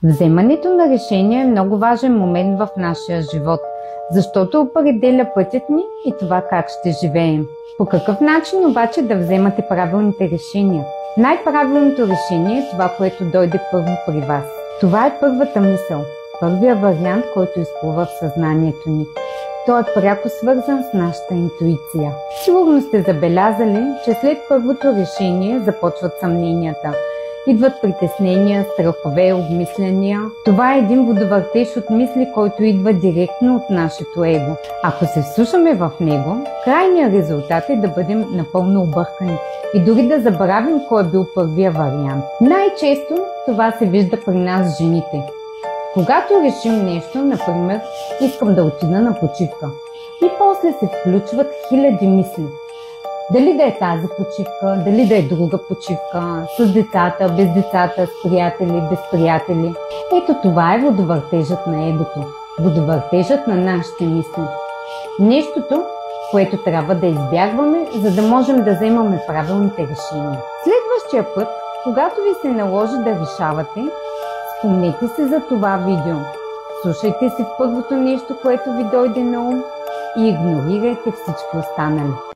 Вземането на решение е много важен момент в нашия живот, защото определя пътят ни и това как ще живеем. По какъв начин обаче да вземате правилните решения? Най-правилното решение е това, което дойде първо при вас. Това е първата мисъл, първия вариант, който изплува в съзнанието ни. Той е пряко свързан с нашата интуиция. Сигурно сте забелязали, че след първото решение започват съмненията. Идват притеснения, страхове, обмисляния. Това е един водовъртеж от мисли, който идва директно от нашето его. Ако се вслушаме в него, крайният резултат е да бъдем напълно объркани и дори да забравим кой е бил първия вариант. Най-често това се вижда при нас жените. Когато решим нещо, например, искам да отида на почивка, и после се включват хиляди мисли. Дали да е тази почивка, дали да е друга почивка, с децата, без децата, с приятели, без приятели. Ето това е водовъртежът на егото, водовъртежът на нашите мисли. Нещото, което трябва да избягваме, за да можем да вземаме правилните решения. Следващия път, когато ви се наложи да решавате, спомнете се за това видео. Слушайте си първото нещо, което ви дойде на ум, и игнорирайте всички останали.